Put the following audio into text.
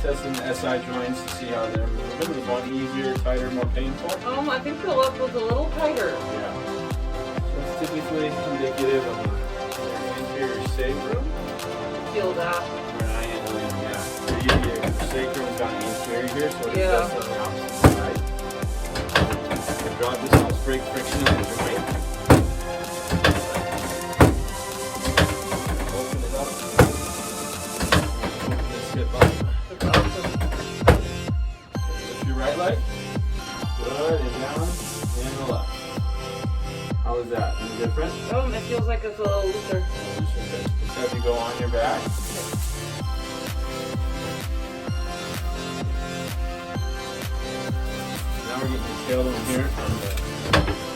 testing the SI joints to see how they're moving. Was one easier, tighter, more painful? I think the left was a little tighter. Yeah. So it's typically indicative of an inferior sacrum. Feel that. Or an ilium, yeah. Your sacrum is on the inferior here, so it Yeah. does on the opposite side. The drop just helps break friction in the joint. Open it up. Open this hip up. That's awesome. Lift your right leg. Good, and down, and the left. How was that? Any different? It feels like it's a little looser. Just have you go on your back. Now we're getting your tailbone here from the